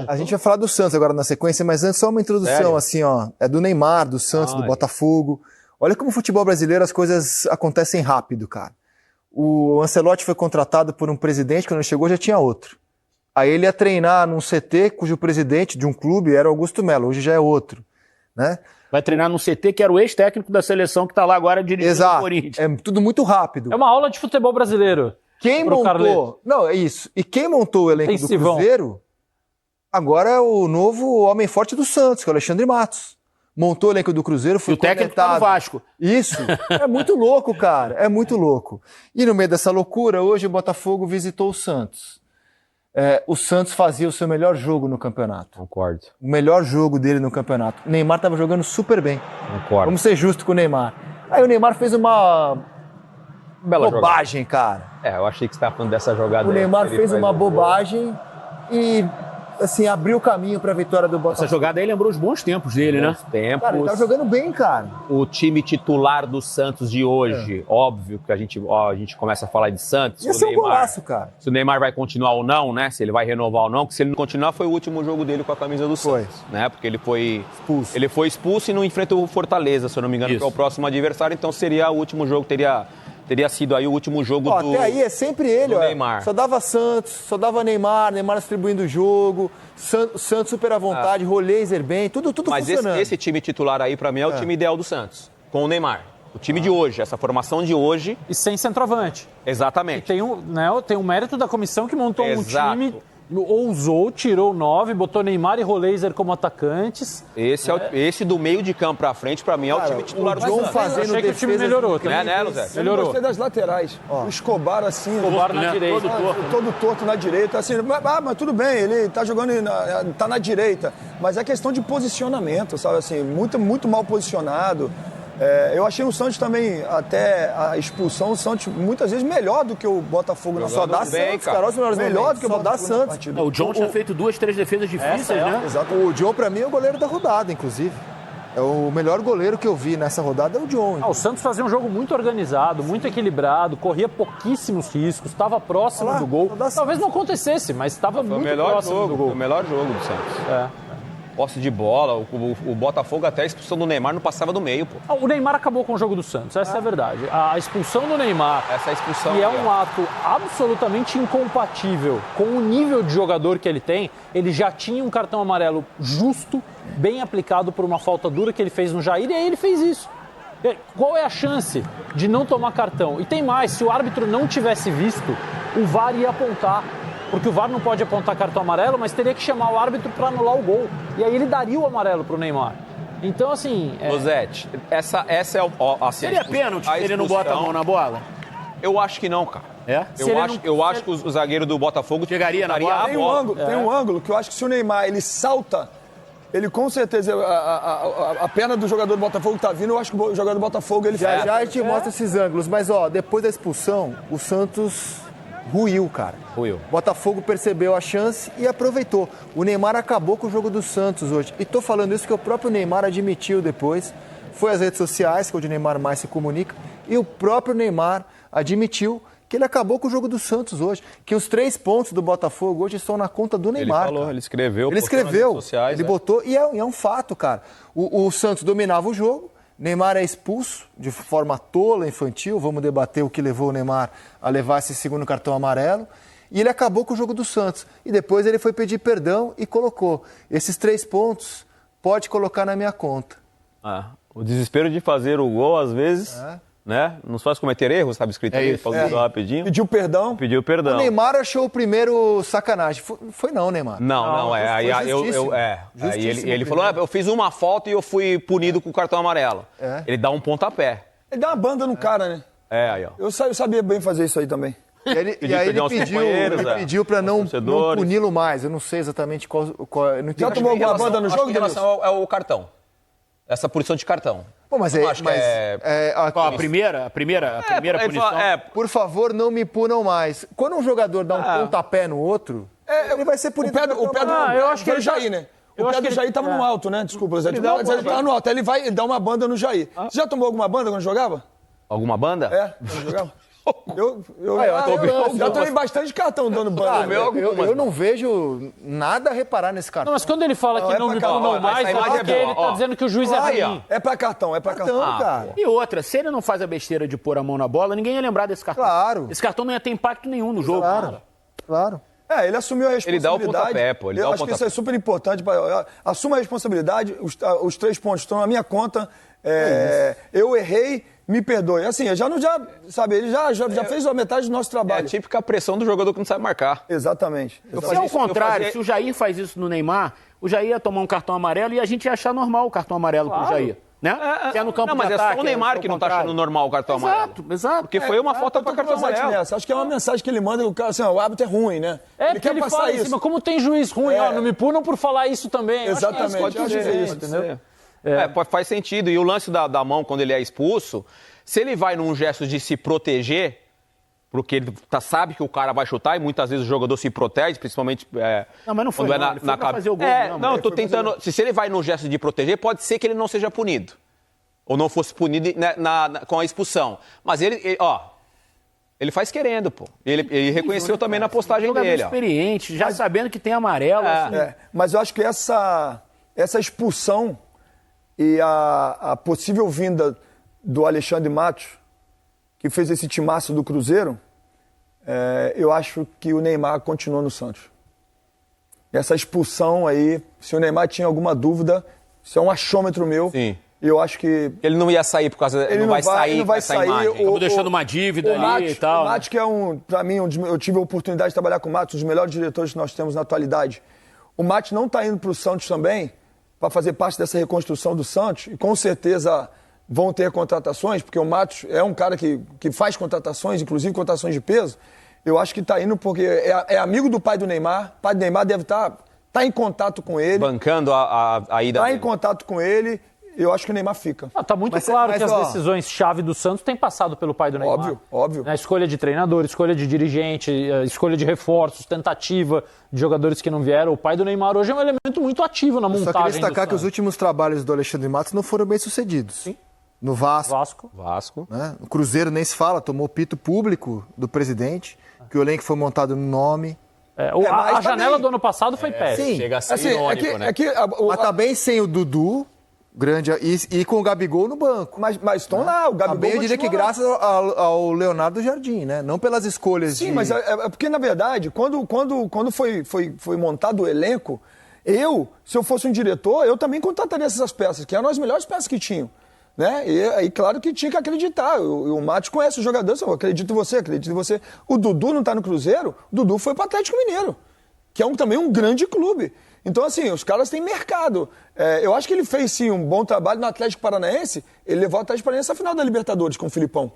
A gente vai falar do Santos agora na sequência, mas antes só uma introdução, Sério? assim, ó. É do Neymar, do Santos, do Botafogo. Olha como o futebol brasileiro as coisas acontecem rápido, cara. O Ancelotti foi contratado por um presidente, quando ele chegou já tinha outro. Aí ele ia treinar num CT cujo presidente de um clube era Augusto Melo, hoje já é outro, né? Vai treinar num CT que era o ex-técnico da seleção que tá lá agora dirigindo o Corinthians. É tudo muito rápido. É uma aula de futebol brasileiro. Quem montou... Carleto. Não, é isso. E quem montou o elenco do Intensivão. Cruzeiro, agora é o novo homem forte do Santos, que é o Alexandre Matos. Montou o elenco do Cruzeiro, foi E o técnico tá no Vasco. Isso. É muito louco, cara. É muito louco. E no meio dessa loucura, hoje o Botafogo visitou o Santos. O Santos fazia o seu melhor jogo no campeonato. Concordo. O melhor jogo dele no campeonato. O Neymar estava jogando super bem. Concordo. Vamos ser justos com o Neymar. Aí o Neymar fez uma Bela bobagem, cara. Eu achei que você estava falando dessa jogada. O Neymar Ele fez faz uma um gol. bobagem e, assim, abriu o caminho para a vitória do Botafogo. Essa jogada aí lembrou os bons tempos dele, né? Cara, ele tava jogando bem, cara. O time titular do Santos de hoje, óbvio que a gente começa a falar de Santos. Ia ser um golaço, cara. Se o Neymar vai continuar ou não, né? Se ele vai renovar ou não, porque se ele não continuar, foi o último jogo dele com a camisa do Santos, né? Porque ele foi expulso. Ele foi expulso e não enfrenta o Fortaleza, se eu não me engano, que é o próximo adversário, então seria o último jogo, teria sido aí o último jogo do Até aí é sempre ele, ó. Neymar. Só dava Santos, só dava Neymar distribuindo o jogo, Santos super à vontade, Roleiser bem, tudo Mas funcionando. esse time titular aí, pra mim, é o time ideal do Santos, com o Neymar. O time de hoje, essa formação de hoje. E sem centroavante. Exatamente. E tem um mérito da comissão que montou Exato. um time, ousou, tirou 9, botou Neymar e Roleiser como atacantes. Esse do meio de campo pra frente, pra mim, é o time titular do João Santos. fazendo Achei que o time melhorou. Né, Luzé? Eu não gostei das laterais. O Escobar assim, Escobar na direita. todo torto na direita. Assim, mas tudo bem, ele tá jogando, tá na direita. Mas é questão de posicionamento, sabe? Assim, muito mal posicionado. Eu achei o Santos também, até a expulsão, o Santos muitas vezes melhor do que o Botafogo na Só dá partida. Santos, cara. Olha os melhores Melhor momentos. do que o Só dá Botafogo na Santos. partida. O John tinha feito 2, 3 defesas difíceis, né? Exato. O John, pra mim, é o goleiro da rodada, inclusive. É o melhor goleiro que eu vi nessa rodada, é o John. O Santos fazia um jogo muito organizado, muito equilibrado, corria pouquíssos riscos, estava próximo Olha lá, do gol. só dá Talvez não acontecesse, mas estava Foi o muito melhor próximo do jogo, gol. o melhor jogo do Santos. Posse de bola, o Botafogo até a expulsão do Neymar não passava do meio, pô. O Neymar acabou com o jogo do Santos, essa é a verdade. A expulsão do Neymar, Essa é a expulsão. que é aí, um ó. ato absolutamente incompatível com o nível de jogador que ele tem, ele já tinha um cartão amarelo justo, bem aplicado por uma falta dura que ele fez no Jair, e aí ele fez isso. Qual é a chance de não tomar cartão? E tem mais, se o árbitro não tivesse visto, o VAR ia apontar. Porque o VAR não pode apontar cartão amarelo, mas teria que chamar o árbitro para anular o gol. E aí ele daria o amarelo pro Neymar. Então, assim... Rosete, essa é assim, Seria pênalti se ele não bota a mão na bola? Eu acho que não, cara. Eu acho que o zagueiro do Botafogo Chegaria na daria bola. a Tem um bola. ângulo, tem um ângulo que eu acho que se o Neymar ele salta, ele com certeza a perna do jogador do Botafogo tá vindo, eu acho que o jogador do Botafogo ele Já a gente mostra esses ângulos, mas ó, depois da expulsão, o Santos ruiu, cara. Ruiu. Botafogo percebeu a chance e aproveitou. O Neymar acabou com o jogo do Santos hoje. E tô falando isso porque o próprio Neymar admitiu depois, foi às redes sociais, que é onde o Neymar mais se comunica, e o próprio Neymar admitiu que ele acabou com o jogo do Santos hoje, que os 3 pontos do Botafogo hoje estão na conta do Neymar. Ele falou, cara. ele escreveu. Ele postou nas escreveu, redes sociais, ele botou, e é um fato, cara. O Santos dominava o jogo, Neymar é expulso de forma tola, infantil, vamos debater o que levou o Neymar a levar esse segundo cartão amarelo, e ele acabou com o jogo do Santos. E depois ele foi pedir perdão e colocou, esses 3 pontos pode colocar na minha conta. O desespero de fazer o gol, às vezes, né? Nos faz cometer erros, estava escrito ali, falando rapidinho. pediu perdão. Pediu perdão. O Neymar achou o primeiro sacanagem. Foi não, Neymar. Não, Aí ele falou, eu fiz uma falta e eu fui punido com o cartão amarelo. Ele dá um pontapé. Ele dá uma banda no cara, né? Aí, ó. Eu sabia bem fazer isso aí também. E aí Pediu ele perdão aos companheiros, pediu para não torcedores. puni-lo mais. Eu não sei exatamente qual eu não entendi. Já tomou alguma banda no jogo, Em relação ao cartão. Essa punição de cartão. Pô, mas Eu acho que Qual a primeira punição? Por favor, não me punam mais. Quando um jogador dá um pontapé no outro, ele vai ser punido. O pé do eu acho que do ele Jair, né? O pé do Jair tava no alto, né? Desculpa, Zé. Ele tava no alto. Aí ele vai dar uma banda no Jair. Você já tomou alguma banda quando jogava? Alguma banda? Quando jogava? Eu já tomei bastante cartão dando banho. Eu não vejo nada a reparar nesse cartão. Não, mas quando ele fala que não me punam mais, é porque ele tá dizendo que o juiz é ruim. É pra cartão, cara. E outra, se ele não faz a besteira de pôr a mão na bola, ninguém ia lembrar desse cartão. Claro. Esse cartão não ia ter impacto nenhum no jogo. Claro. Ele assumiu a responsabilidade. Ele dá o pontapé, pô. Eu acho que isso é super importante. Assuma a responsabilidade, os 3 pontos estão na minha conta. Eu errei, me perdoe. Assim, ele já fez a metade do nosso É trabalho. a típica pressão do jogador que não sabe marcar. Exatamente. Se ao contrário, se o Jair faz isso no Neymar, o Jair ia tomar um cartão amarelo e a gente ia achar normal o cartão amarelo pro Jair. Né? Se é no campo mas de é ataque, só o Neymar que não tá achando normal o cartão amarelo. Exato. Porque foi uma falta para cartão amarelo. Nessa. Acho que é uma mensagem que ele manda, o cara, assim, o árbitro é ruim, né? Ele quer passar fala isso. Mas como tem juiz ruim, não me punam por falar isso também. Exatamente. Pode dizer isso, entendeu? Faz sentido. E o lance da mão, quando ele é expulso, se ele vai num gesto de se proteger, porque ele sabe que o cara vai chutar, e muitas vezes o jogador se protege, principalmente não, mas não foi, quando não. é Ele foi pra fazer o gol. Eu tô tentando... Se ele vai no gesto de proteger, pode ser que ele não seja punido. Ou não fosse punido com a expulsão. Mas ele faz querendo, pô. Ele reconheceu também na postagem dele. Experiente, já sabendo que tem amarelo. Mas eu acho que essa expulsão e a possível vinda do Alexandre Matos, que fez esse timaço do Cruzeiro, eu acho que o Neymar continuou no Santos. Essa expulsão aí, se o Neymar tinha alguma dúvida, isso é um achômetro meu. Sim. Eu acho que... Ele não ia sair por causa... Ele não vai sair. Acabou deixando uma dívida ali e tal. O Matos, que é pra mim, eu tive a oportunidade de trabalhar com o Matos, um dos melhores diretores que nós temos na atualidade. O Matos não está indo para o Santos também, para fazer parte dessa reconstrução do Santos, e com certeza vão ter contratações, porque o Matos é um cara que faz contratações, inclusive contratações de peso. Eu acho que está indo porque é amigo do pai do Neymar, o pai do Neymar deve estar em contato com ele. Bancando a ida dele. Está em contato com ele. Eu acho que o Neymar fica. Tá muito claro que as decisões-chave do Santos têm passado pelo pai do Neymar. Óbvio. A escolha de treinador, escolha de dirigente, escolha de reforços, tentativa de jogadores que não vieram. O pai do Neymar hoje é um elemento muito ativo na montagem. Só queria destacar que os últimos trabalhos do Alexandre Matos não foram bem sucedidos. Sim. No Vasco. Né? O Cruzeiro nem se fala, tomou pito público do presidente, que o elenco foi montado no nome. A janela do ano passado foi péssima. Sim. Chega a ser irônico, né? Mas tá bem sem o Dudu. Grande, e com o Gabigol no banco. Mas estão lá, o Gabigol. Eu diria que graças ao Leonardo Jardim, né? Não pelas escolhas. Sim, mas é porque, na verdade, quando foi montado o elenco, se eu fosse um diretor, eu também contrataria essas peças, que eram as melhores peças que tinham. Né? E aí, claro que tinha que acreditar. O Matos conhece os jogadores, eu acredito em você. O Dudu não está no Cruzeiro, o Dudu foi para o Atlético Mineiro, que é também um grande clube. Então, assim, os caras têm mercado. Eu acho que ele fez, sim, um bom trabalho no Atlético Paranaense. Ele levou o Atlético Paranaense à final da Libertadores com o Filipão.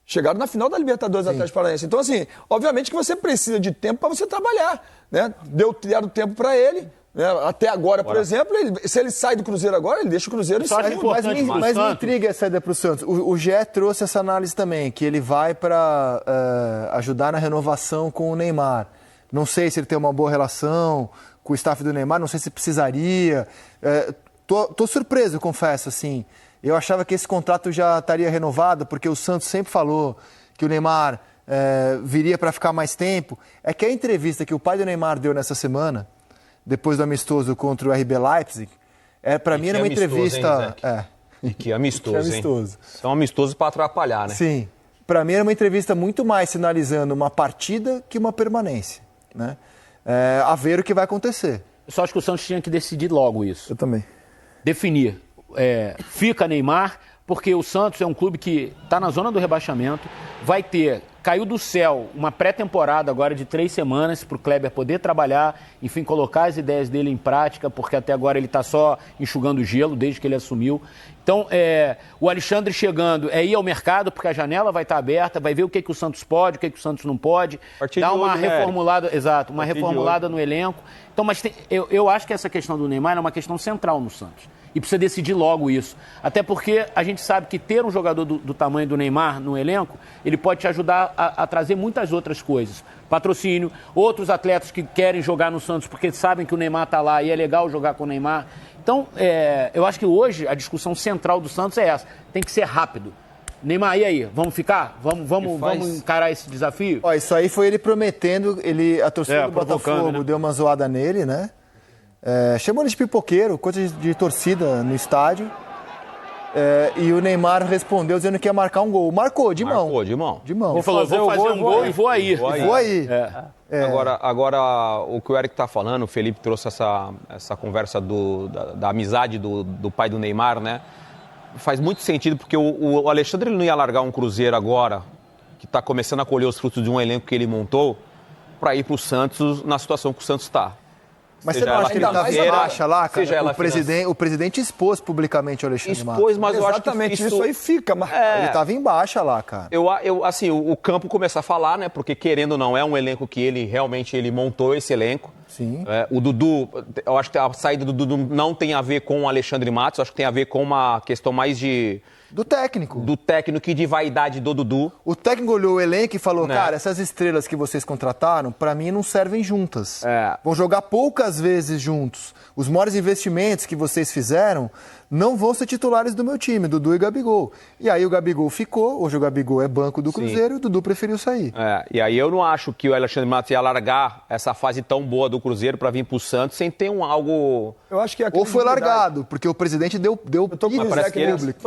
Chegaram na final da Libertadores do Atlético Paranaense. Então, assim, obviamente que você precisa de tempo para você trabalhar. Né? Deram tempo para ele. Né? Até agora, por exemplo, se ele sai do Cruzeiro agora, ele deixa o Cruzeiro e sai. Mas me intriga a saída para o Santos. O Gé trouxe essa análise também, que ele vai para ajudar na renovação com o Neymar. Não sei se ele tem uma boa relação com o staff do Neymar, não sei se precisaria. Tô surpreso, confesso, assim. Eu achava que esse contrato já estaria renovado, porque o Santos sempre falou que o Neymar viria para ficar mais tempo. É que a entrevista que o pai do Neymar deu nessa semana, depois do amistoso contra o RB Leipzig, para mim era uma entrevista... Que amistoso, hein? São amistosos para atrapalhar, né? Sim. Para mim era uma entrevista muito mais sinalizando uma partida que uma permanência, né? A ver o que vai acontecer. Eu só acho que o Santos tinha que decidir logo isso. Eu também. Definir. Fica Neymar, porque o Santos é um clube que está na zona do rebaixamento, caiu do céu uma pré-temporada agora de 3 semanas para o Kleber poder trabalhar, enfim, colocar as ideias dele em prática, porque até agora ele está só enxugando gelo desde que ele assumiu. Então, o Alexandre chegando ir ao mercado, porque a janela vai estar aberta, vai ver o que o Santos pode, o que o Santos não pode, dar uma reformulada, uma reformulada no elenco. Então, mas eu acho que essa questão do Neymar é uma questão central no Santos. E precisa decidir logo isso. Até porque a gente sabe que ter um jogador do tamanho do Neymar no elenco, ele pode te ajudar a trazer muitas outras coisas. Patrocínio, outros atletas que querem jogar no Santos porque sabem que o Neymar está lá e é legal jogar com o Neymar. Então, eu acho que hoje a discussão central do Santos é essa. Tem que ser rápido. Neymar, e aí? Vamos ficar? Vamos encarar esse desafio? Ó, isso aí foi ele prometendo, a torcida do Botafogo, né? deu uma zoada nele, né? Chamou ele de pipoqueiro, coisa de torcida no estádio. E o Neymar respondeu dizendo que ia marcar um gol. Marcou, de mão. Marcou, de mão. De mão. Ele falou, vou fazer um gol e vou aí. Vou aí. Agora, o que o Eric tá falando, o Felipe trouxe essa conversa da amizade do pai do Neymar, né? Faz muito sentido, porque o Alexandre ele não ia largar um Cruzeiro agora, que está começando a colher os frutos de um elenco que ele montou, para ir para o Santos na situação que o Santos está. Mas você não acha que ele estava em baixa lá, cara? O presidente expôs publicamente o Alexandre Matos. Expôs, mas eu acho que isso aí fica. Mas... Ele estava em baixa lá, cara. Assim, o campo começa a falar, né? Porque querendo ou não, é um elenco que ele realmente montou esse elenco. Sim. O Dudu, eu acho que a saída do Dudu não tem a ver com o Alexandre Matos, acho que tem a ver com uma questão mais do técnico. Do técnico e de vaidade do Dudu. O técnico olhou o elenco e falou, né? Cara, essas estrelas que vocês contrataram, pra mim não servem juntas. Vão jogar poucas vezes juntos. Os maiores investimentos que vocês fizeram não vão ser titulares do meu time, Dudu e Gabigol. E aí o Gabigol ficou, hoje o Gabigol é banco do Cruzeiro e o Dudu preferiu sair. E aí eu não acho que o Alexandre Matos ia largar essa fase tão boa do Cruzeiro pra vir pro Santos sem ter algo... Eu acho que ou foi largado, porque o presidente deu público.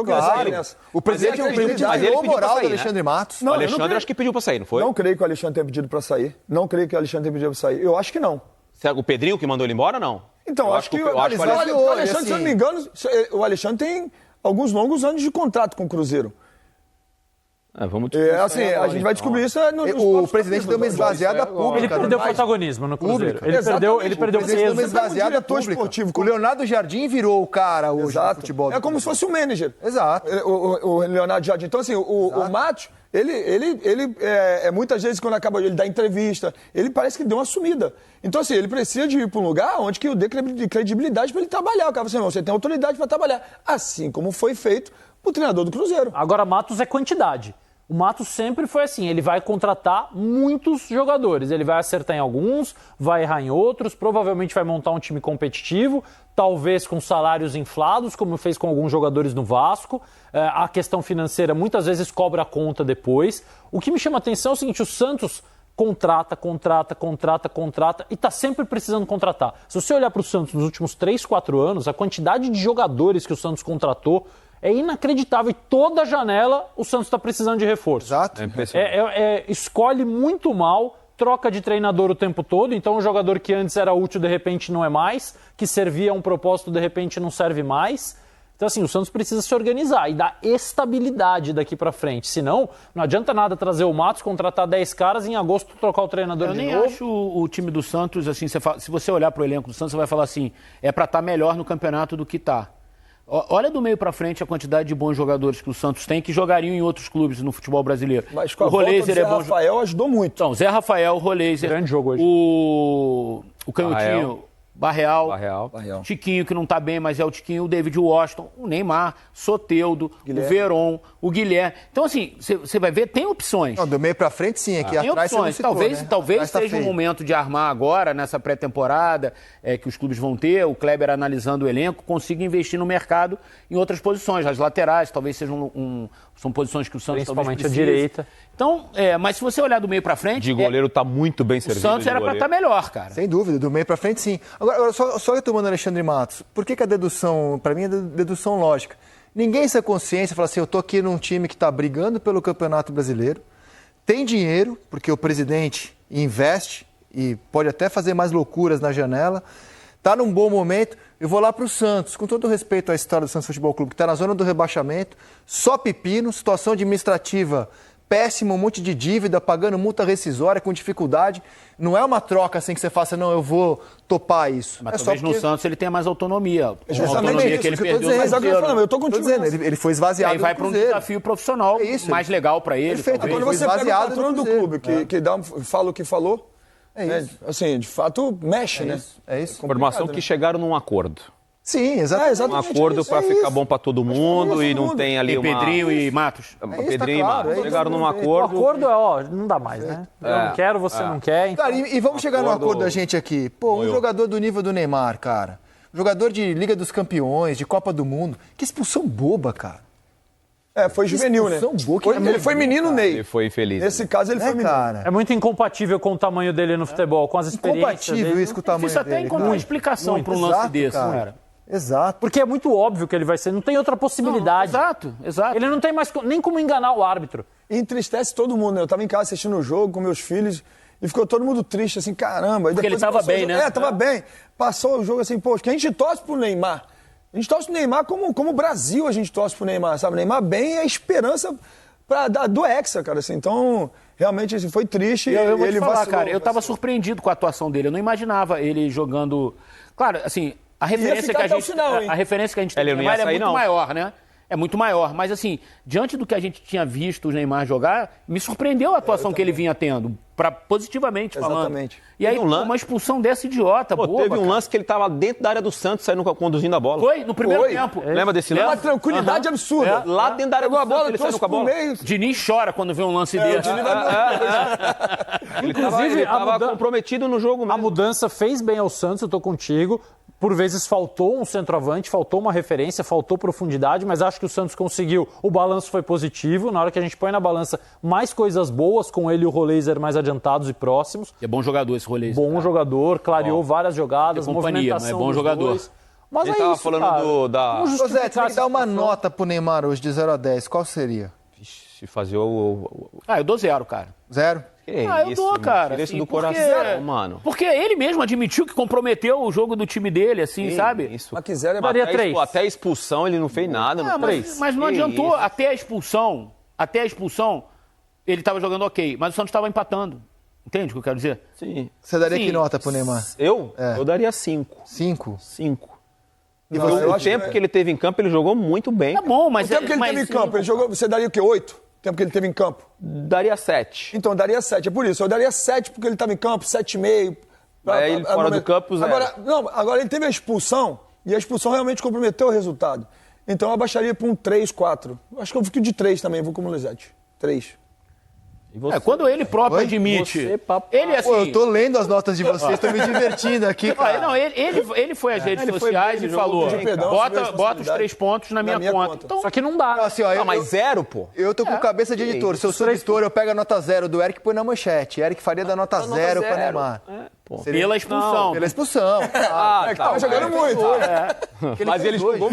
Claro. O presidente tirou a moral do Alexandre Matos. O Alexandre acho que pediu pra sair, não foi? Não creio que o Alexandre tenha pedido pra sair. Não creio que o Alexandre tenha pedido pra sair. Eu acho que não. O Pedrinho que mandou ele embora ou não? Então, eu acho que o Alexandre, se eu não me engano, o Alexandre tem alguns longos anos de contrato com o Cruzeiro. Vamos a gente vai descobrir isso o presidente deu uma esvaziada pública. Ele perdeu protagonismo no Cruzeiro. Ele perdeu peso. Uma esvaziada pública. O Leonardo Jardim virou o cara hoje no futebol. É como se fosse o manager. Exato. O Leonardo Jardim. Então, assim, o Matos, ele muitas vezes, quando acaba ele dá entrevista, ele parece que deu uma sumida. Então, assim, ele precisa de ir para um lugar onde que eu dê credibilidade para ele trabalhar. O cara fala assim, você tem autoridade para trabalhar. Assim como foi feito o treinador do Cruzeiro. Agora, Matos é quantidade. O Matos sempre foi assim, ele vai contratar muitos jogadores, ele vai acertar em alguns, vai errar em outros, provavelmente vai montar um time competitivo, talvez com salários inflados, como fez com alguns jogadores no Vasco. A questão financeira muitas vezes cobra a conta depois. O que me chama a atenção é o seguinte, o Santos contrata e está sempre precisando contratar. Se você olhar para o Santos nos últimos 3, 4 anos, a quantidade de jogadores que o Santos contratou é inacreditável. E toda janela o Santos está precisando de reforço. Exato. Escolhe muito mal, troca de treinador o tempo todo. Então um jogador que antes era útil, de repente não é mais. Que servia a um propósito, de repente não serve mais. Então assim, o Santos precisa se organizar e dar estabilidade daqui para frente. Senão, não adianta nada trazer o Matos, contratar 10 caras e em agosto trocar o treinador de novo. Eu nem acho o time do Santos, assim, se você olhar para o elenco do Santos, você vai falar assim, é para estar melhor no campeonato do que está. Olha do meio para frente a quantidade de bons jogadores que o Santos tem que jogariam em outros clubes no futebol brasileiro. Mas com a volta do Zé Rafael ajudou muito. Então, Zé Rafael, Roleiser, grande jogo hoje. O Canhotinho, Barreal, Tiquinho, que não tá bem, mas é o Tiquinho, o David Washington, o Neymar, Soteldo, o Veron, o Guilherme. Então, assim, você vai ver, tem opções. Não, do meio pra frente, sim. Aqui tem atrás opções. citou, talvez tá seja um momento de armar agora, nessa pré-temporada, que os clubes vão ter, o Kleber analisando o elenco, consiga investir no mercado em outras posições. As laterais, talvez sejam são posições que o Santos principalmente talvez a direita. Então, mas se você olhar do meio pra frente... De goleiro tá muito bem servido. O Santos era pra estar melhor, cara. Sem dúvida, do meio pra frente, sim. Agora só retomando Alexandre Matos, por que a dedução, pra mim, é dedução lógica? Ninguém sem consciência fala assim, eu tô aqui num time que tá brigando pelo Campeonato Brasileiro, tem dinheiro, porque o presidente investe e pode até fazer mais loucuras na janela, tá num bom momento, eu vou lá pro Santos, com todo respeito à história do Santos Futebol Clube, que tá na zona do rebaixamento, só pepino, situação administrativa péssima, um monte de dívida, pagando multa rescisória, com dificuldade. Não é uma troca assim que você faça, não, eu vou topar isso. Mas talvez no Santos ele tenha mais autonomia. Exatamente isso, que ele que eu tô perdeu dizendo. no Cruzeiro. Eu tô contigo. Ele foi esvaziado. Aí vai para um desafio profissional mais legal para ele. Perfeito. Quando você pega o patrono do clube, que fala o que falou, assim, de fato, mexe, né? É isso. Informação que chegaram num acordo. Sim, exatamente. Um acordo para ficar bom para todo mundo e não tem ali uma... Pedrinho e Matos. Pedrinho e Matos. Chegaram num acordo. O acordo não dá mais, né? Eu não quero, você não quer. Então... Cara, e vamos chegar num acordo da gente aqui. Pô, um jogador do nível do Neymar, cara. Jogador de Liga dos Campeões, de Copa do Mundo. Que expulsão boba, cara. Foi juvenil, né? Ele foi menino Ney. Ele foi infeliz. Nesse caso, ele foi menino. cara? É muito incompatível com o tamanho dele no futebol, com as experiências Incompatível dele. isso com o tamanho Difícil até dele. encontrar uma explicação para um lance Exato, desse, cara. cara. Exato. Porque é muito óbvio que ele vai ser, não tem outra possibilidade. Exato. Ele não tem mais nem como enganar o árbitro. E entristece todo mundo, né? Eu tava em casa assistindo o jogo com meus filhos e ficou todo mundo triste, assim, caramba. Porque ele tava bem, né? Tava bem. Passou o jogo assim, pô, que a gente torce pro Neymar. A gente torce pro Neymar como o Brasil a gente torce pro Neymar, sabe? O Neymar bem é a esperança do Hexa, cara, assim. Então, realmente, assim, foi triste. Eu vou te ele falar, vacilou, cara, eu tava surpreendido com a atuação dele. Eu não imaginava ele jogando... Claro, assim, a referência ficar que a até o gente... final, hein? a referência que a gente tem Ele do não ia Neymar é sair, muito não. maior, né? É muito maior. Mas, assim, diante do que a gente tinha visto o Neymar jogar, me surpreendeu a atuação que ele vinha tendo, positivamente falando. Exatamente. E aí, Teve um uma expulsão dessa idiota, Pô, boba, teve um cara. lance que ele tava dentro da área do Santos, saindo conduzindo a bola. Foi, no primeiro Foi. tempo. Lembra desse Uma lance? tranquilidade absurda. Lá dentro da área do Pegou a Santos, bola, ele trouxe saindo com a pro bola. meio. Diniz chora quando vê um lance desse. Inclusive, Ele tava comprometido no jogo A mesmo. mudança fez bem ao Santos, eu tô contigo. Por vezes faltou um centroavante, faltou uma referência, faltou profundidade, mas acho que o Santos conseguiu. O balanço foi positivo. Na hora que a gente põe na balança mais coisas boas com ele e o Roleiser mais adiantados e próximos. É bom jogador esse rolê. Bom jogador, clareou várias jogadas, Tem companhia, movimentação mas é bom dos jogador. dois. Mas Ele é tava isso, falando cara. da... Vamos Ô Zé, justificar tem que essa dar uma situação. nota pro Neymar hoje de 0 a 10. Qual seria? Se fazer o... Eu dou 0, cara. 0? Que é Eu isso, dou, mano? cara. Tira isso assim, do porque- coração, mano. Porque ele mesmo admitiu que comprometeu o jogo do time dele, assim, sabe? Isso. Mas quiser, é Daria Até 3. Até a expulsão ele não fez nada. Ah, mas não Que adiantou. isso. Até a expulsão, ele estava jogando ok, mas o Santos estava empatando. Entende o que eu quero dizer? Sim. Você daria Sim. que nota pro Neymar? Eu? É. Eu daria 5. 5? 5. E Não, eu o acho tempo que- que ele teve em campo, ele jogou muito bem. Tá bom, mas... O tempo que ele teve em campo, ele jogou, você daria o quê? 8? O tempo que ele teve em campo? Daria 7. Então, daria 7. É por isso. Eu daria 7 porque ele estava em campo, 7,5. Aí ele fora do campo, 0. Agora ele teve a expulsão e a expulsão realmente comprometeu o resultado. Então eu abaixaria para um 3, 4. Acho que eu fico de 3 também, vou como o Lisete. 3. E você? Quando ele próprio Oi? admite... Você, papai. Ele, assim... Pô, eu tô lendo as notas de vocês, tô me divertindo aqui, Olha, cara. não, ele foi às redes Ele foi sociais bem, e ele jogou falou, bem, cara. bota os 3 pontos na minha conta. Então, Só que não dá. Assim, ó, Não, mas 0, pô. eu tô com cabeça de editor. Se eu sou editor, eu pego a nota 0 do Eric e põe na manchete. Eric faria da nota 0 pra Neymar. Seria- pela expulsão. Pela expulsão. É que tava jogando muito. Mas ele fez jogou...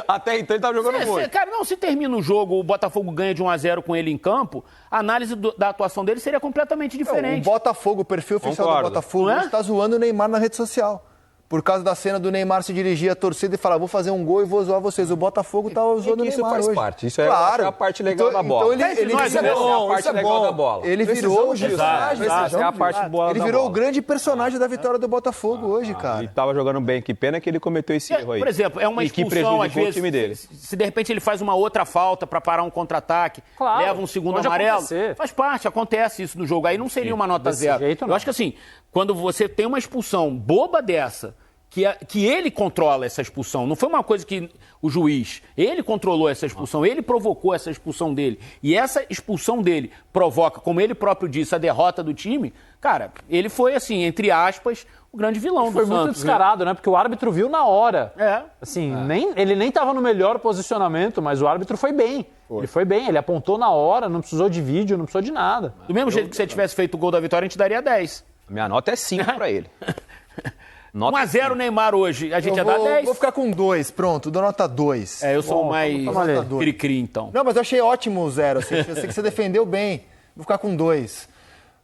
Até então ele tava jogando muito. Cara, não, se termina o jogo, o Botafogo ganha de 1-0 com ele em campo, a análise da atuação dele seria completamente O diferente. Botafogo, o perfil oficial Concordo. do Botafogo, Não é? está zoando o Neymar na rede social. Por causa da cena do Neymar se dirigir à torcida e falar, vou fazer um gol e vou zoar vocês. O Botafogo tá zoando o isso Neymar faz hoje. parte. Isso é claro. a parte legal da bola. Então ele Mas nós, virou, né? Essa é a parte legal da bola. ele virou, Precisamos disso. Essa é a parte boa ele da virou o bola. grande personagem da vitória do Botafogo hoje, cara. Ele tava jogando bem. Que pena que ele cometeu esse erro aí. Por exemplo, é uma E que expulsão, às prejudicou o vezes, time dele. se de repente ele faz uma outra falta pra parar um contra-ataque, Claro, leva um segundo pode amarelo, acontecer. faz parte, acontece isso no jogo. Aí não seria uma nota desse 0. jeito, Eu não. acho que assim, quando você tem uma expulsão boba dessa, que ele controla essa expulsão, não foi uma coisa que o juiz, ele controlou essa expulsão, ele provocou essa expulsão dele, e essa expulsão dele provoca, como ele próprio disse, a derrota do time, cara, ele foi assim, entre aspas, o grande vilão Foi do muito Santos. descarado, né? Porque o árbitro viu na hora. É. Assim, ele nem estava no melhor posicionamento, mas o árbitro foi bem. Ele foi bem, ele apontou na hora, não precisou de vídeo, não precisou de nada. Do mesmo jeito que você tivesse feito o gol da vitória, a gente daria 10. Minha nota é 5 pra ele. Nota 1-0 Neymar hoje, a gente ia dar 10? Vou ficar com 2, pronto, dou nota 2. É, eu sou o mais ali. cri-cri, então. Não, mas eu achei ótimo o 0, assim, eu sei que você defendeu bem. Vou ficar com 2.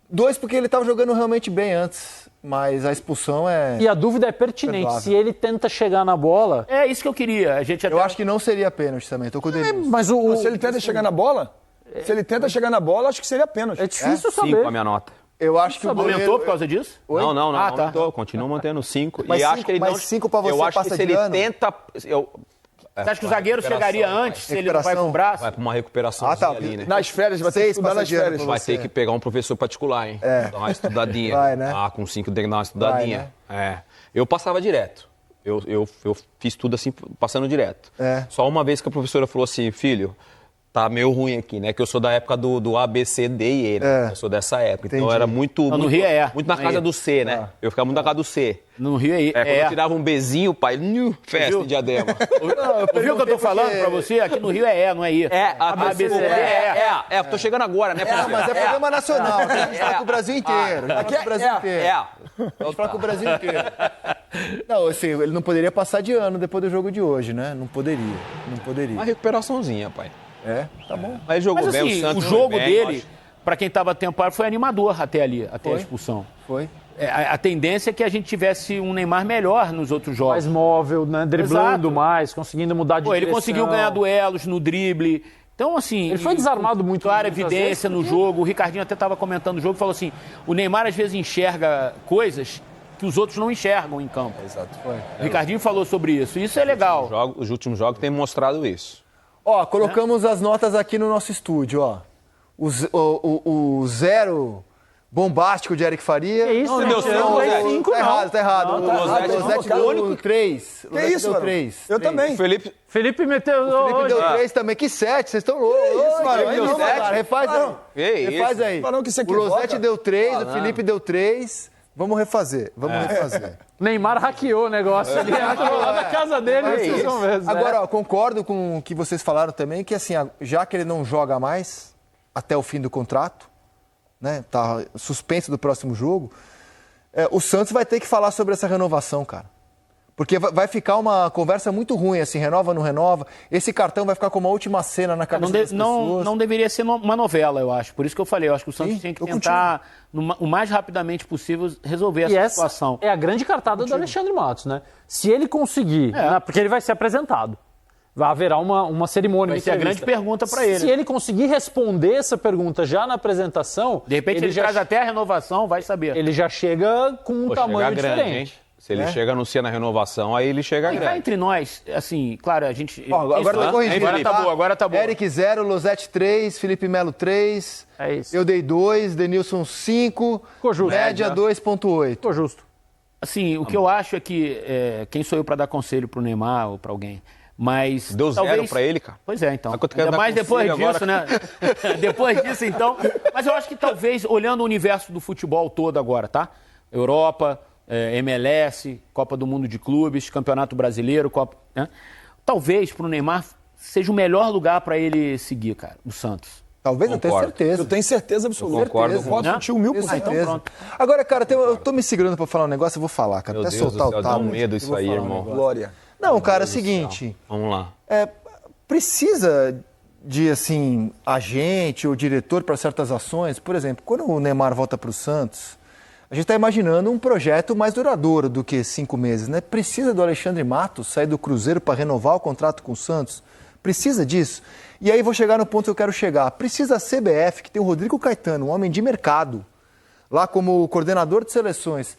2 porque ele estava jogando realmente bem antes, mas a expulsão é... E a dúvida é pertinente, Perdoável. se ele tenta chegar na bola... É isso que eu queria. A gente até... Eu acho que não seria pênalti também, tô com o Denilson. Mas Se ele tenta chegar na bola, acho que seria pênalti. é difícil 5 saber. a minha nota. Eu acho que o Aumentou goleiro... por causa disso? Não, não, Ah, tá. aumentou. Continuo mantendo 5. Mas E acho cinco- que ele mas não... 5 pra você eu acho passa que se de ele ano? tenta... Você acha que o zagueiro chegaria antes, se ele não vai Recuperação. com o braço? Vai pra uma recuperação Ah, tá. ali, né? Nas férias, vai ter que 6 estudar nas passa de ano férias. pra Vai você. ter que pegar um professor particular, hein? Dar uma estudadinha. Vai, né? Ah, com 5 tem que dar uma estudadinha. Vai, Eu passava direto. Eu fiz tudo assim, passando direto. É. Só uma vez que a professora falou assim, filho, Tá meio ruim aqui, né? Que eu sou da época do A, B, C, D e E, né? Eu sou dessa época. Entendi. Então era muito. Não, no Rio é E. Muito na casa do C, né? Eu ficava muito na casa do C. No Rio é Quando eu tirava um Bzinho, pai, festa em Diadema. Ouviu o que eu tô falando pra você? Aqui no Rio é E, não é I. A, B, C, D, E. Tô chegando agora, né? Mas é programa nacional, a gente fala com o Brasil inteiro. A gente fala com o Brasil inteiro. A gente fala com o Brasil inteiro. Não, assim, ele não poderia passar de ano depois do jogo de hoje, né? Não poderia. Uma recuperaçãozinha, pai. Tá bom. Mas jogou Mas bem, assim, o Santos o jogo foi bem, dele, pra quem tava temporada, foi animador até ali, até a expulsão. Foi. A tendência é que a gente tivesse um Neymar melhor nos outros jogos. Mais móvel, né? Driblando Exato. mais, conseguindo mudar de Ele direção. conseguiu ganhar duelos no drible. Então, assim... Ele foi desarmado muito. Clara muitas evidência vezes, no jogo. O Ricardinho até estava comentando o jogo e falou assim, o Neymar às vezes enxerga coisas que os outros não enxergam em campo. Exato. O Ricardinho falou sobre isso. Isso é legal. Os últimos jogos têm mostrado isso. Ó, colocamos as notas aqui no nosso estúdio, ó. O zero bombástico de Eric Faria. Que isso, Não deu certo, não, Zé. 5 Tá não. errado, tá errado. Não, O tá Losete errado. deu 3. Que isso, deu mano? 3. Eu também. Felipe, Felipe meteu... O Felipe deu hoje. 3 também. Que 7, vocês estão loucos. isso, mano? Aí Aí não, não, cara. sete. Refaz aí. Que Refaz isso? aí. Falando que você O Losete equivoca. deu 3, o Felipe deu 3. Vamos refazer. Neymar hackeou o negócio. Ele entrou lá na casa dele. Vocês vão ver, Zé. Agora, ó, concordo com o que vocês falaram também, que assim, já que ele não joga mais até o fim do contrato, né? Tá suspenso do próximo jogo, o Santos vai ter que falar sobre essa renovação, cara. Porque vai ficar uma conversa muito ruim, assim, renova, não renova. Esse cartão vai ficar como a última cena na cabeça das pessoas. Não deveria ser uma novela, eu acho. Por isso que eu falei, eu acho que o Santos tinha que tentar, o mais rapidamente possível, resolver E essa essa situação. é a grande cartada do Alexandre Matos, né? Se ele conseguir, né, porque ele vai ser apresentado, haverá uma cerimônia. Vai ser a grande pergunta para ele. Se ele conseguir responder essa pergunta já na apresentação... De repente ele traz até a renovação, vai saber. Ele já chega com um tamanho grande, diferente. hein? Se ele chega anuncia na renovação, aí ele chega E cá grande. entre nós, assim, claro, a gente... Ó, agora tá corrigido. Agora tá bom. Eric 0, Losete 3, Felipe Melo 3. É isso. Eu dei 2, Denilson 5. Ficou justo. Média 2,8. Ficou justo. Assim, o que eu acho é que... quem sou eu para dar conselho pro Neymar ou para alguém? Mas Deu talvez... 0 pra ele, cara. Pois é, então. Mas quanto quer Ainda dar mais depois conselho disso, né? Depois disso, então. Mas eu acho que talvez, olhando o universo do futebol todo agora, tá? Europa, MLS, Copa do Mundo de Clubes, Campeonato Brasileiro, Copa... né? Talvez pro Neymar seja o melhor lugar para ele seguir, cara, o Santos. Talvez, eu tenho certeza. Eu tenho certeza absoluta. Eu concordo Eu posso com- sentir 1000%. Certeza. pronto. Agora, cara, eu tô me segurando pra falar um negócio, eu vou falar, cara. Meu Até Deus soltar do céu, o dá um tablet, medo eu isso vou aí, falar um irmão. negócio. Glória. Não, cara, é o seguinte. Vamos lá. Precisa de, assim, agente ou diretor para certas ações. Por exemplo, quando o Neymar volta para o Santos, a gente está imaginando um projeto mais duradouro do que 5 meses, né? Precisa do Alexandre Matos sair do Cruzeiro para renovar o contrato com o Santos? Precisa disso? E aí vou chegar no ponto que eu quero chegar. Precisa a CBF, que tem o Rodrigo Caetano, um homem de mercado, lá como coordenador de seleções,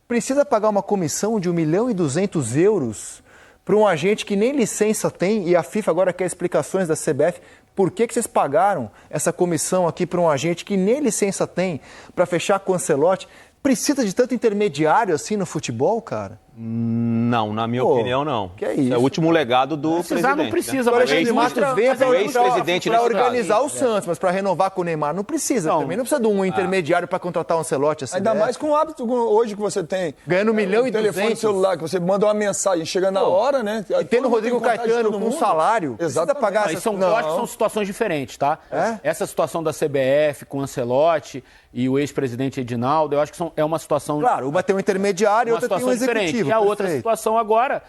precisa pagar uma comissão de 1.200.000 euros para um agente que nem licença tem, e a FIFA agora quer explicações da CBF, por que vocês pagaram essa comissão aqui para um agente que nem licença tem para fechar com o Ancelotti? Precisa de tanto intermediário assim no futebol, cara? Não, na minha opinião, não. que é isso? É o último legado do Precisar presidente. não precisa, O mas Alexandre Matos veio o ex-presidente para nesse caso. organizar o Santos, mas para renovar com o Neymar não precisa. Não. Também não precisa de um intermediário para contratar o Ancelotti. A Ainda CBF. mais com o hábito hoje que você tem. Ganhando 1.200.000. Telefone celular, que você manda uma mensagem, chega na hora, né? E tendo o Rodrigo Caetano com salário, precisa Exatamente. pagar Mas essas... eu acho que são situações diferentes, tá? Essa situação da CBF com o Ancelotti e o ex-presidente Edinaldo, eu acho que é uma situação... Claro, uma tem um intermediário e uma outra tem um situação diferente. executivo. E a outra perfeito. situação agora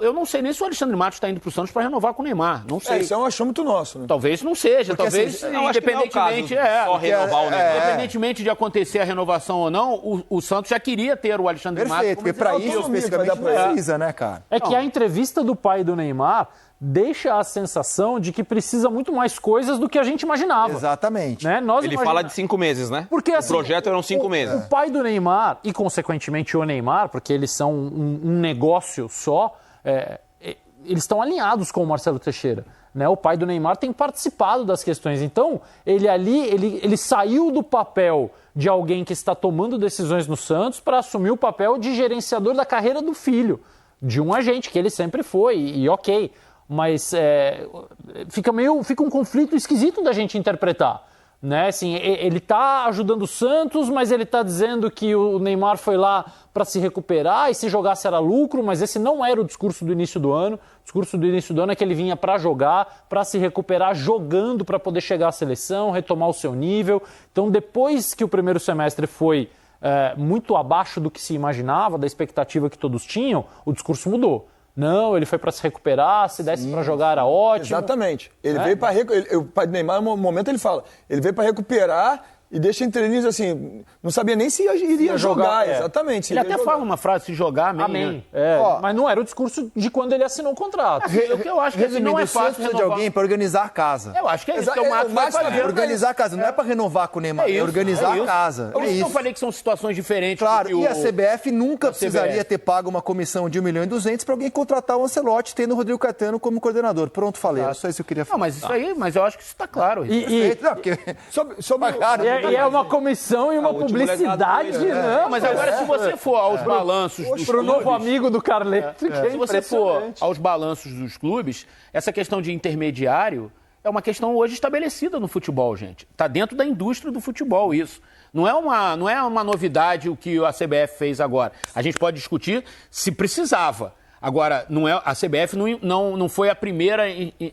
eu não sei nem se o Alexandre Matos está indo para o Santos para renovar com o Neymar. Não sei. Isso é um achômetro nosso, né? Talvez não seja. Porque, Talvez, assim, eu acho que não é o caso independentemente. só renovar o Neymar. Independentemente de acontecer a renovação ou não, o Santos já queria ter o Alexandre Matos. Perfeito, como porque para isso autonomia que especificamente vai dar pra precisa, né, cara? É que a entrevista do pai do Neymar deixa a sensação de que precisa muito mais coisas do que a gente imaginava. Exatamente. Né? Nós Ele fala de 5 meses, né? Porque, o assim, projeto eram 5 meses. O pai do Neymar e, consequentemente, o Neymar, porque eles são um negócio só, eles estão alinhados com o Marcelo Teixeira. Né? O pai do Neymar tem participado das questões. Então, ele saiu do papel de alguém que está tomando decisões no Santos para assumir o papel de gerenciador da carreira do filho, de um agente, que ele sempre foi, e ok. mas fica um conflito esquisito da gente interpretar. Né? Assim, ele está ajudando o Santos, mas ele está dizendo que o Neymar foi lá para se recuperar e se jogasse era lucro, mas esse não era o discurso do início do ano. O discurso do início do ano é que ele vinha para jogar, para se recuperar, jogando para poder chegar à seleção, retomar o seu nível. Então, depois que o primeiro semestre foi muito abaixo do que se imaginava, da expectativa que todos tinham, o discurso mudou. Não, ele foi para se recuperar, se desse para jogar era ótimo. Exatamente. Ele veio para o pai do Neymar, no momento ele fala, ele veio para recuperar e deixa entre linhas assim, não sabia nem se iria jogar. Exatamente. Ele até fala uma frase, se jogar, amém. Né? Mas não era o discurso de quando ele assinou o contrato. Eu acho que não é fácil precisa de alguém para organizar a casa. Eu acho que é isso que o Max vai fazer. Organizar a casa, não é para renovar com o Neymar, é organizar a casa. Por isso que eu falei que são situações diferentes. Claro, e a CBF nunca precisaria ter pago uma comissão de 1.200.000 para alguém contratar o Ancelotti, tendo o Rodrigo Caetano como coordenador. Pronto, falei. Só isso que eu queria falar. Não, mas isso aí, mas eu acho que isso está claro. E é uma comissão e uma publicidade, não. Mas agora, se você for aos balanços dos clubes... novo amigo do Carleto, se você for aos balanços dos clubes, essa questão de intermediário é uma questão hoje estabelecida no futebol, gente. Está dentro da indústria do futebol isso. Não é uma novidade o que a CBF fez agora. A gente pode discutir se precisava. Agora, a CBF não foi a primeira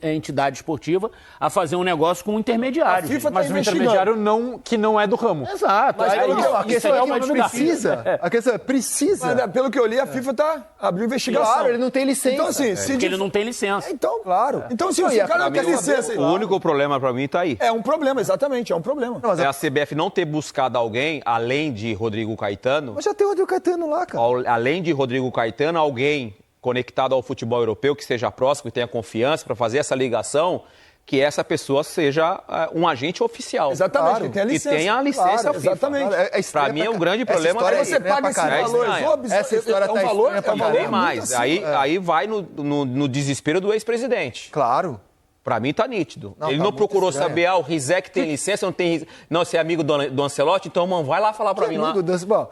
entidade esportiva a fazer um negócio com um intermediário. Mas um intermediário que não é do ramo. Exato. Mas a questão é que precisa. A questão é precisa. Mas, pelo que eu li, a FIFA abriu investigação. Claro, ele não tem licença. Então, assim, porque ele não tem licença. Então, claro. Então, se o cara não tem licença... O único problema para mim está aí. É um problema, exatamente, é um problema. É a CBF não ter buscado alguém, além de Rodrigo Caetano... Mas já tem o Rodrigo Caetano lá, cara. Além de Rodrigo Caetano, alguém conectado ao futebol europeu, que seja próximo, que tenha confiança para fazer essa ligação, que essa pessoa seja um agente oficial. Exatamente, claro. que tenha licença. E tenha a licença FIFA. Exatamente. Para mim é um grande problema. Aí você paga esse valor. Essa história é um valor, nem mais. Aí vai no desespero do ex-presidente. Claro. Pra mim tá nítido. Ele não procurou saber, o Rizek tem licença, não tem... Não, você é amigo do Ancelotti, então, mano, vai lá falar pra mim lá.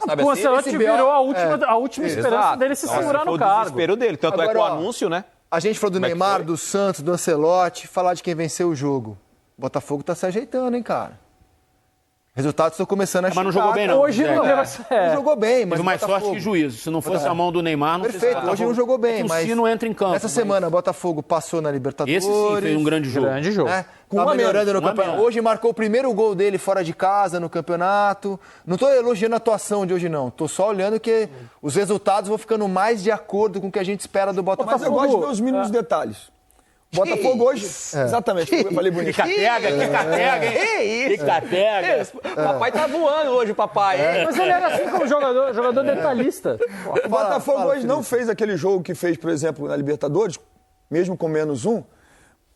Sabe o Ancelotti virou a última esperança dele se segurar no cargo. O desespero dele, tanto é que o anúncio, né? A gente falou do Neymar, do Santos, do Ancelotti, falar de quem venceu o jogo. O Botafogo tá se ajeitando, hein, cara? Resultados estão começando a chegar. Mas não jogou bem, não. Hoje não jogou bem, mas teve mais sorte que juízo. Se não fosse a mão do Neymar, não perfeito, hoje não jogou bem, mas... O Sino entra em campo. Essa semana, o Botafogo passou na Libertadores. Esse sim fez um grande jogo. Tá melhorando no campeonato. Hoje marcou o primeiro gol dele fora de casa no campeonato. Não tô elogiando a atuação de hoje, não. Tô só olhando que os resultados vão ficando mais de acordo com o que a gente espera do Botafogo. Mas eu gosto de ver os mínimos detalhes. Botafogo hoje, exatamente, eu falei bonito. Que catega, hein? Que catega. O papai tá voando hoje, papai. Mas ele era assim como jogador detalhista. O Botafogo hoje não fez aquele jogo que fez, por exemplo, na Libertadores, mesmo com -1,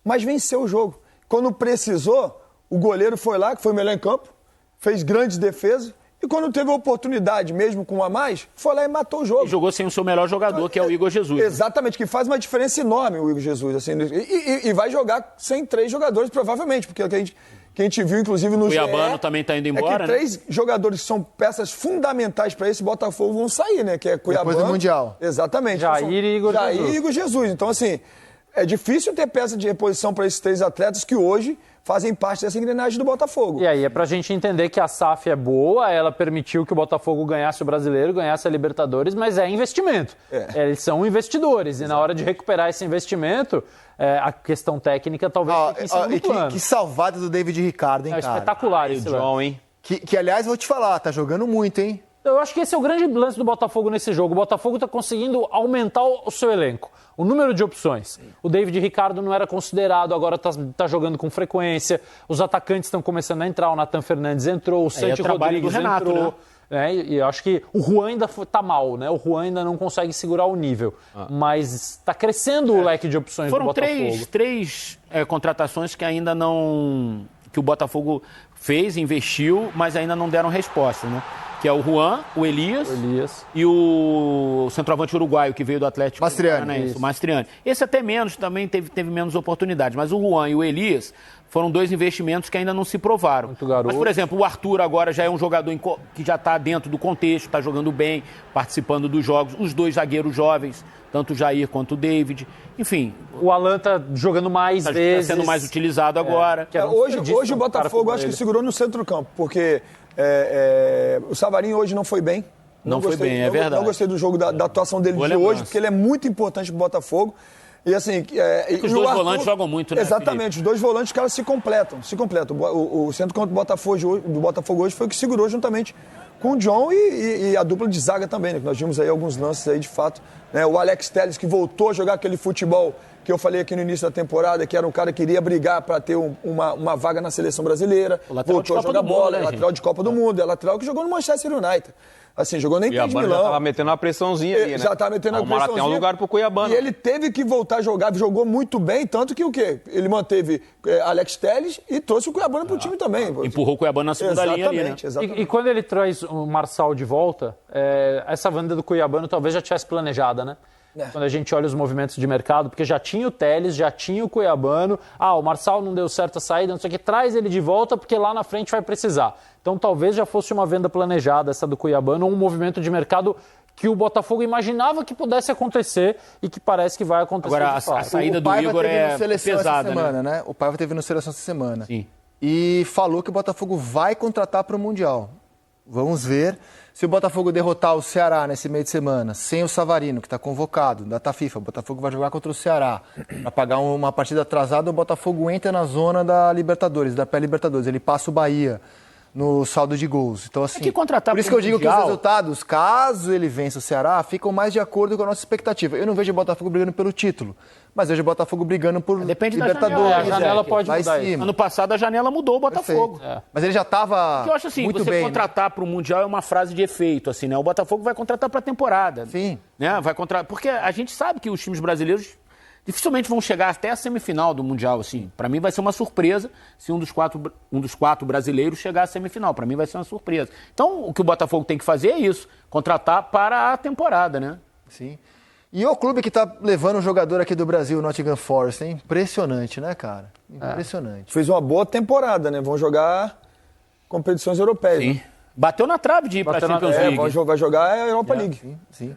mas venceu o jogo. Quando precisou, o goleiro foi lá, que foi o melhor em campo, fez grandes defesas. E quando teve a oportunidade, mesmo com um a mais, foi lá e matou o jogo. E jogou sem o seu melhor jogador, que é o Igor Jesus. Exatamente, que faz uma diferença enorme o Igor Jesus. Assim, e vai jogar sem 3 jogadores, provavelmente, porque é o que a gente viu, inclusive, no Cuiabano também está indo embora, que 3 jogadores que são peças fundamentais para esse Botafogo vão sair, né? Que é Cuiabano. Depois do Mundial. Exatamente. Jair e Igor Jesus. Jair e Igor Jesus. Então, assim, é difícil ter peça de reposição para esses 3 atletas que hoje fazem parte dessa engrenagem do Botafogo. E aí é pra gente entender que a SAF é boa, ela permitiu que o Botafogo ganhasse o Brasileiro, ganhasse a Libertadores, mas é investimento. Eles são investidores e na hora de recuperar esse investimento, a questão técnica talvez fique em cima do plano. Que salvada do David Ricardo, hein, cara? Espetacular esse John, hein? Que, aliás, vou te falar, tá jogando muito, hein? Eu acho que esse é o grande lance do Botafogo nesse jogo. O Botafogo está conseguindo aumentar o seu elenco, o número de opções. O David Ricardo não era considerado, agora está jogando com frequência. Os atacantes estão começando a entrar. O Nathan Fernandes entrou, o Santi Rodrigues Renato, entrou. Né? E eu acho que o Juan ainda está mal, né? O Juan ainda não consegue segurar o nível. Mas está crescendo o leque de opções do Botafogo. Foram três contratações que ainda não... que o Botafogo fez, investiu, mas ainda não deram resposta, né? que é o Juan, o Elias e o centroavante uruguaio que veio do Atlético Paranaense, o Mastriani. Esse até menos, também teve menos oportunidades, mas o Juan e o Elias foram 2 investimentos que ainda não se provaram. Muito garoto. Mas, por exemplo, o Arthur agora já é um jogador que já está dentro do contexto, está jogando bem, participando dos jogos. Os 2 zagueiros jovens, tanto o Jair quanto o David. Enfim. O Alan tá jogando mais vezes. Está sendo mais utilizado agora. Hoje o Botafogo acho que segurou no centro do campo, porque o Savarinho hoje não foi bem. Não foi bem, é verdade. Não gostei do jogo, da atuação dele de hoje, porque ele é muito importante pro Botafogo. E assim. Os 2 volantes jogam muito, né? Exatamente, Felipe? os 2 volantes, os caras se completam. O centro campo do Botafogo hoje foi o que segurou juntamente com o John e a dupla de zaga também, né? Nós vimos aí alguns lances aí de fato. Né? O Alex Telles, que voltou a jogar aquele futebol que eu falei aqui no início da temporada, que era um cara que queria brigar para ter uma vaga na seleção brasileira. Voltou a jogar bola, lateral de Copa do Mundo, é lateral que jogou no Manchester United. Assim, jogou nem Inter de Milão. Já tava metendo uma pressãozinha ali, né? Já tava metendo uma pressãozinha. Tem um lugar pro Cuiabano. E ele teve que voltar a jogar, jogou muito bem, tanto que o quê? Ele manteve Alex Telles e trouxe o Cuiabano pro time também. Empurrou o Cuiabano na segunda linha ali, né? Exatamente. E quando ele traz o Marçal de volta, essa venda do Cuiabano talvez já tivesse planejada, né? Quando a gente olha os movimentos de mercado, porque já tinha o Telles, já tinha o Cuiabano. O Marçal não deu certo a saída, não sei o que. Traz ele de volta porque lá na frente vai precisar. Então talvez já fosse uma venda planejada essa do Cuiabano, ou um movimento de mercado que o Botafogo imaginava que pudesse acontecer e que parece que vai acontecer. Agora, a saída do Igor é pesada, semana, né? O Paiva teve no Seleção essa semana. Sim. E falou que o Botafogo vai contratar para o Mundial. Vamos ver se o Botafogo derrotar o Ceará nesse meio de semana, sem o Savarino, que está convocado, data FIFA. O Botafogo vai jogar contra o Ceará. Para pagar uma partida atrasada, o Botafogo entra na zona da Libertadores, da pré-Libertadores. Ele passa o Bahia no saldo de gols. Então, assim, que contratar por isso que eu digo que mundial, os resultados, caso ele vença o Ceará, ficam mais de acordo com a nossa expectativa. Eu não vejo o Botafogo brigando pelo título, mas vejo o Botafogo brigando por Depende da Libertadores. janela. A janela pode mudar isso. Ano passado a janela mudou o Botafogo. Mas ele já estava Eu acho assim, muito você bem. contratar para o Mundial é uma frase de efeito, assim, né? O Botafogo vai contratar para a temporada. Sim. Né? Vai contratar, porque a gente sabe que os times brasileiros dificilmente vão chegar até a semifinal do Mundial, assim. Para mim vai ser uma surpresa se um dos quatro brasileiros chegar à semifinal. Para mim vai ser uma surpresa. Então, o que o Botafogo tem que fazer é isso, contratar para a temporada, né? Sim. E o clube que está levando um jogador aqui do Brasil, o Nottingham Forest, hein? Impressionante, né, cara? Impressionante. Fez uma boa temporada, né? Vão jogar competições europeias. Sim. Né? Bateu na trave de ir para a Champions League. Vai jogar a Europa League. Sim.